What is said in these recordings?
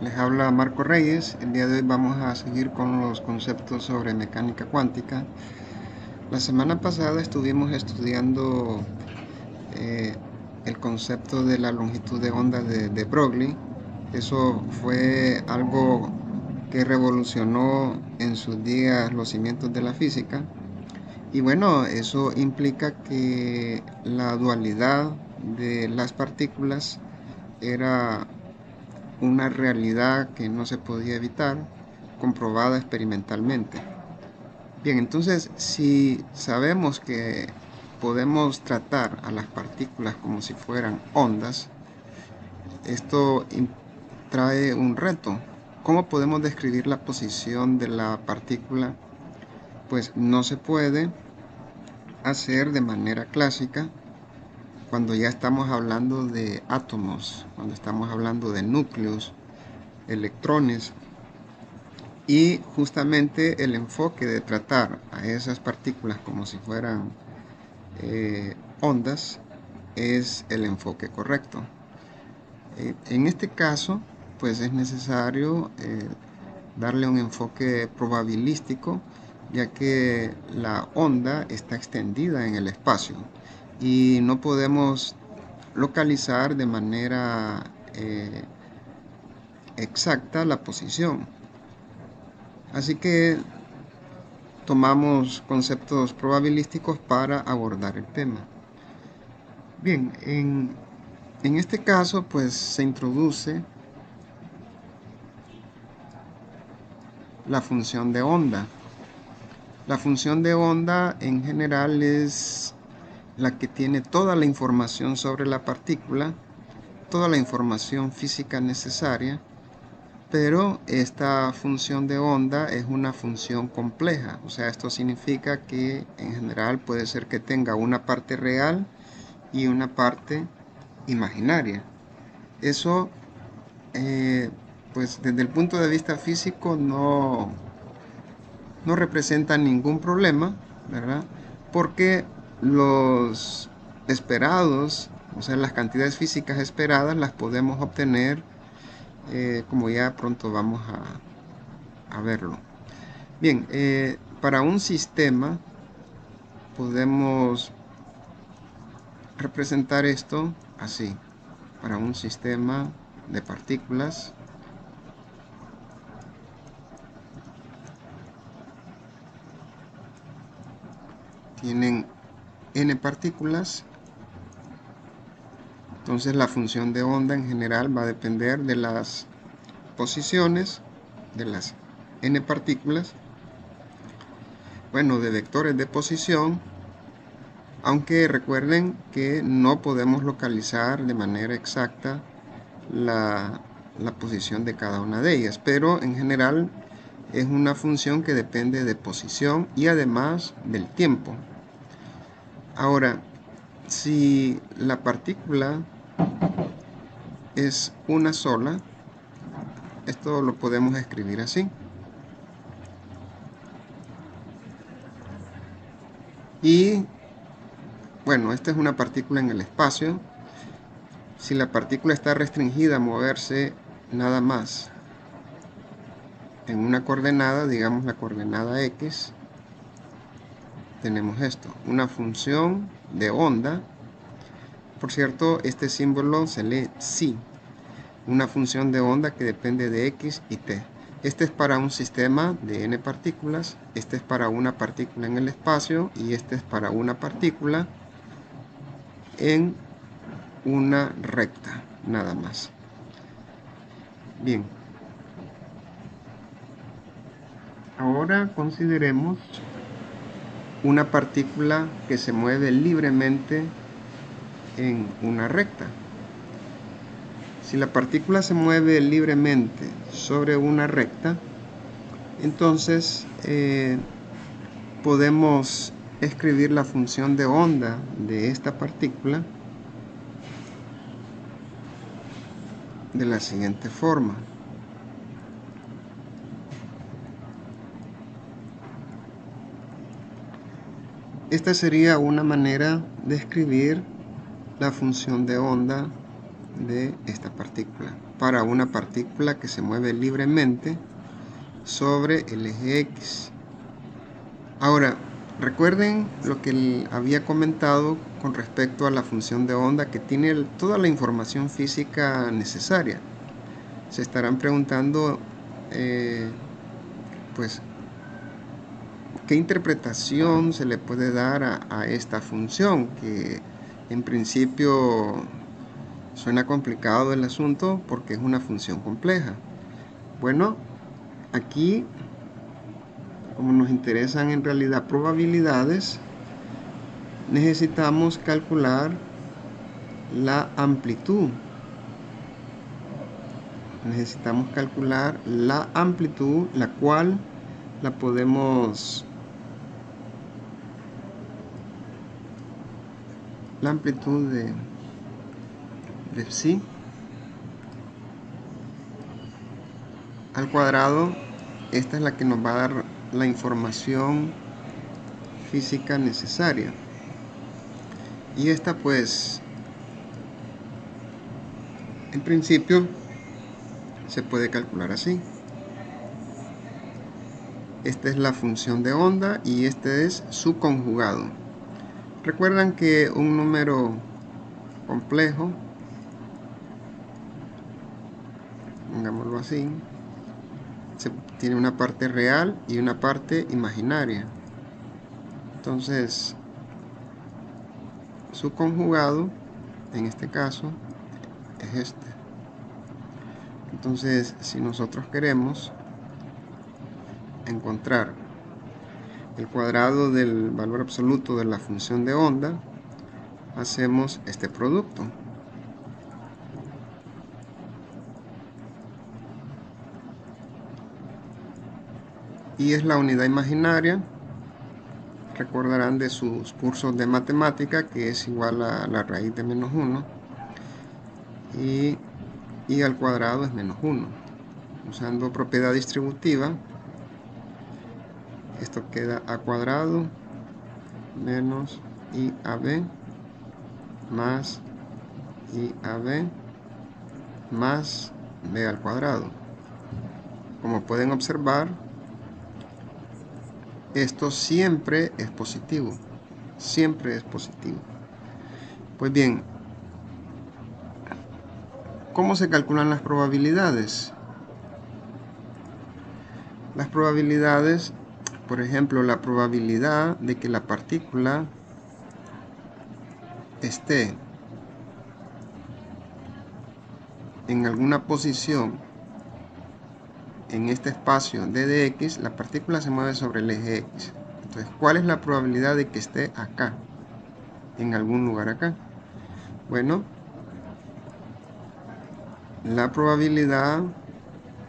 Les habla Marco Reyes. El día de hoy vamos a seguir con los conceptos sobre mecánica cuántica. La semana pasada estuvimos estudiando eh, el concepto de la longitud de onda de Broglie. Eso fue algo que revolucionó en sus días los cimientos de la física. Y bueno, eso implica que la dualidad de las partículas era una realidad que no se podía evitar, comprobada experimentalmente. Bien, entonces si sabemos que podemos tratar a las partículas como si fueran ondas, esto trae un reto. ¿Cómo podemos describir la posición de la partícula? Pues no se puede hacer de manera clásica cuando ya estamos hablando de átomos, cuando estamos hablando de núcleos, electrones. Y justamente el enfoque de tratar a esas partículas como si fueran ondas es el enfoque correcto. En este caso, pues es necesario darle un enfoque probabilístico, ya que la onda está extendida en el espacio y no podemos localizar de manera exacta la posición. Así que tomamos conceptos probabilísticos para abordar el tema. Bien, en este caso pues se introduce la función de onda. La función de onda en general es la que tiene toda la información sobre la partícula, toda la información física necesaria, pero esta función de onda es una función compleja. O sea, esto significa que en general puede ser que tenga una parte real y una parte imaginaria. Eso, pues desde el punto de vista físico no representa ningún problema, ¿verdad? Porque los esperados, o sea, las cantidades físicas esperadas las podemos obtener, como ya pronto vamos a verlo. Bien, para un sistema podemos representar esto así. Para un sistema de partículas tienen n partículas, entonces la función de onda en general va a depender de las posiciones de las n partículas, bueno, de vectores de posición, aunque recuerden que no podemos localizar de manera exacta la posición de cada una de ellas, pero en general es una función que depende de posición y además del tiempo. Ahora, si la partícula es una sola, esto lo podemos escribir así. Y bueno, esta es una partícula en el espacio. Si la partícula está restringida a moverse nada más en una coordenada, digamos la coordenada X, tenemos esto, una función de onda. Por cierto, este símbolo se lee psi, una función de onda que depende de X y T. Este es para un sistema de n partículas, este es para una partícula en el espacio y este es para una partícula en una recta, nada más. Bien, ahora consideremos una partícula que se mueve libremente en una recta. Si la partícula se mueve libremente sobre una recta, entonces podemos escribir la función de onda de esta partícula de la siguiente forma. Esta sería una manera de escribir la función de onda de esta partícula, para una partícula que se mueve libremente sobre el eje X. Ahora, recuerden lo que había comentado con respecto a la función de onda, que tiene toda la información física necesaria. Se estarán preguntando, pues, ¿qué interpretación se le puede dar a esta función? Que en principio suena complicado el asunto porque es una función compleja. Bueno, aquí, como nos interesan en realidad probabilidades, necesitamos calcular la amplitud. Necesitamos calcular la amplitud, la cual la podemos... La amplitud de psi al cuadrado, esta es la que nos va a dar la información física necesaria. Y esta, pues, en principio se puede calcular así. Esta es la función de onda y este es su conjugado. Recuerdan que un número complejo, pongámoslo así, tiene una parte real y una parte imaginaria. Entonces, su conjugado, en este caso, es este. Entonces, si nosotros queremos encontrar el cuadrado del valor absoluto de la función de onda, hacemos este producto. Y es la unidad imaginaria, recordarán de sus cursos de matemática, que es igual a la raíz de menos 1, y al cuadrado es menos 1. Usando propiedad distributiva, esto queda a cuadrado menos IAB más IAB más B al cuadrado. Como pueden observar, esto siempre es positivo. Siempre es positivo. Pues bien, ¿cómo se calculan las probabilidades? Las probabilidades, por ejemplo, la probabilidad de que la partícula esté en alguna posición en este espacio d de x, la partícula se mueve sobre el eje x. Entonces, ¿cuál es la probabilidad de que esté acá? En algún lugar acá. Bueno, la probabilidad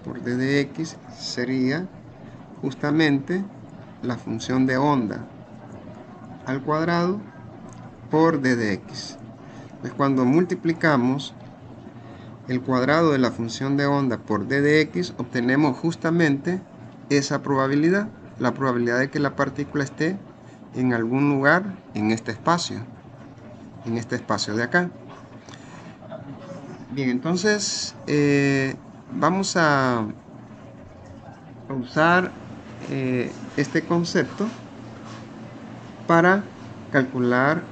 por d de x sería justamente la función de onda al cuadrado por d de x. Entonces, cuando multiplicamos el cuadrado de la función de onda por d de x, obtenemos justamente esa probabilidad, la probabilidad de que la partícula esté en algún lugar en este espacio de acá. Bien, entonces vamos a usar este concepto para calcular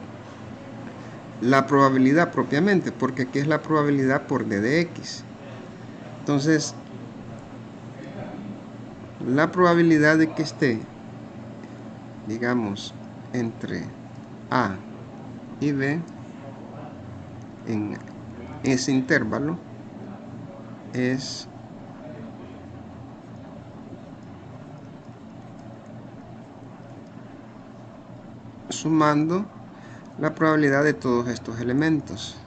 la probabilidad propiamente, porque aquí es la probabilidad por d de x. Entonces, la probabilidad de que esté, digamos, entre A y B en ese intervalo es sumando la probabilidad de todos estos elementos.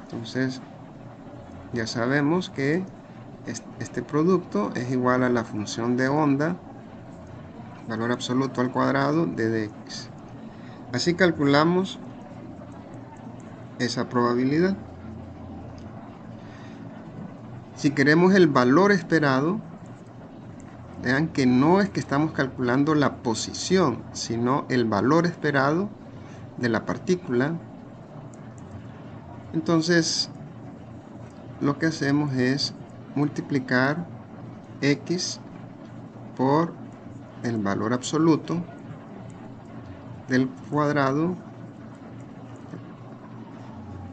Entonces, ya sabemos que este producto es igual a la función de onda, valor absoluto al cuadrado de x. Así calculamos esa probabilidad. Si queremos el valor esperado, vean que no es que estamos calculando la posición, sino el valor esperado de la partícula. Entonces, lo que hacemos es multiplicar x por el valor absoluto del cuadrado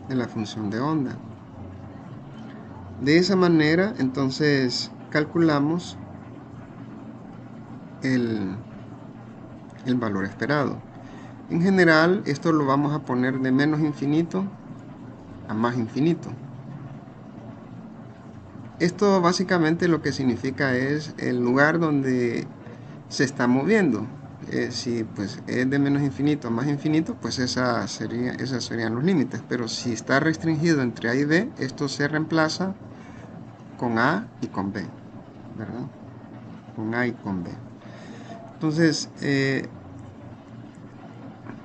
de la función de onda. De esa manera, entonces, calculamos el valor esperado. En general, esto lo vamos a poner de menos infinito a más infinito. Esto básicamente lo que significa es el lugar donde se está moviendo. Si pues es de menos infinito a más infinito, pues esos serían los límites. Pero si está restringido entre A y B, esto se reemplaza con A y con B, ¿verdad? Con A y con B. Entonces,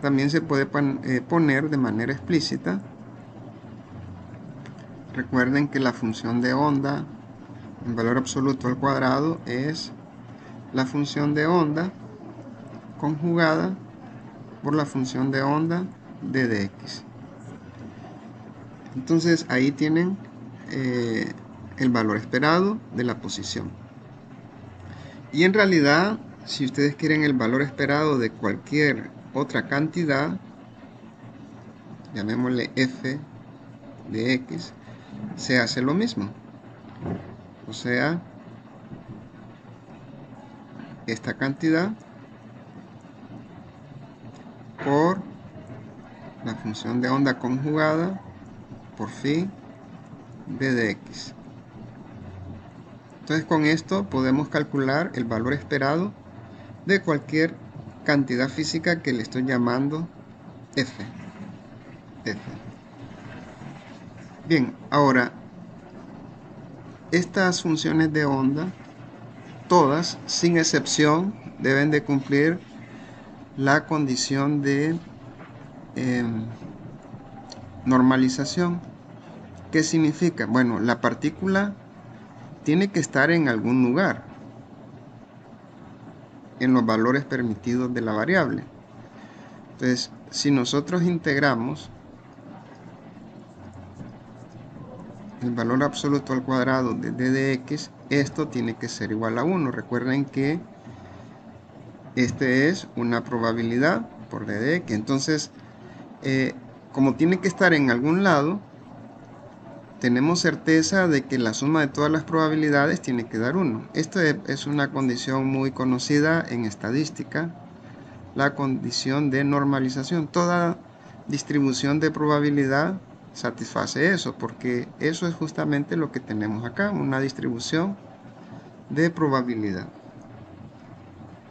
también se puede poner de manera explícita. Recuerden que la función de onda en valor absoluto al cuadrado es la función de onda conjugada por la función de onda de dx. Entonces ahí tienen el valor esperado de la posición. Y en realidad, si ustedes quieren el valor esperado de cualquier otra cantidad, llamémosle f de x, se hace lo mismo. O sea, esta cantidad por la función de onda conjugada por phi b de x. Entonces con esto podemos calcular el valor esperado de cualquier cantidad física que le estoy llamando f. Bien, ahora estas funciones de onda, todas sin excepción, deben de cumplir la condición de normalización. ¿Qué significa? Bueno, la partícula tiene que estar en algún lugar, en los valores permitidos de la variable. Entonces, si nosotros integramos el valor absoluto al cuadrado de d de x, esto tiene que ser igual a 1. Recuerden que este es una probabilidad por d de x. Entonces, como tiene que estar en algún lado, tenemos certeza de que la suma de todas las probabilidades tiene que dar 1. Esto es una condición muy conocida en estadística, la condición de normalización. Toda distribución de probabilidad satisface eso, porque eso es justamente lo que tenemos acá, una distribución de probabilidad,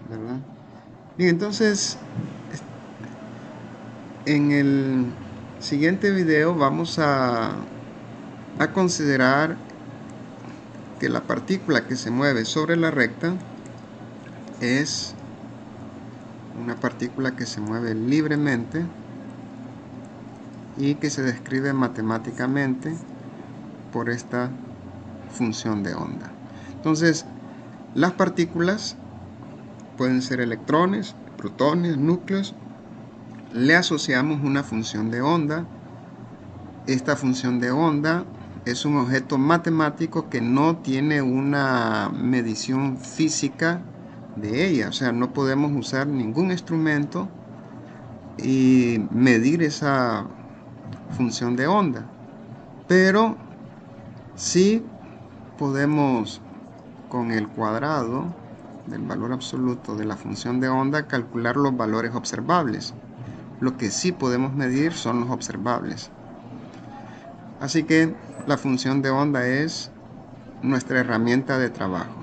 ¿verdad? Bien, entonces en el siguiente video vamos a considerar que la partícula que se mueve sobre la recta es una partícula que se mueve libremente y que se describe matemáticamente por esta función de onda. Entonces, las partículas pueden ser electrones, protones, núcleos. Le asociamos una función de onda. Esta función de onda es un objeto matemático que no tiene una medición física de ella. O sea, no podemos usar ningún instrumento y medir esa función de onda. Pero sí podemos, con el cuadrado del valor absoluto de la función de onda, calcular los valores observables. Lo que sí podemos medir son los observables. Así que la función de onda es nuestra herramienta de trabajo.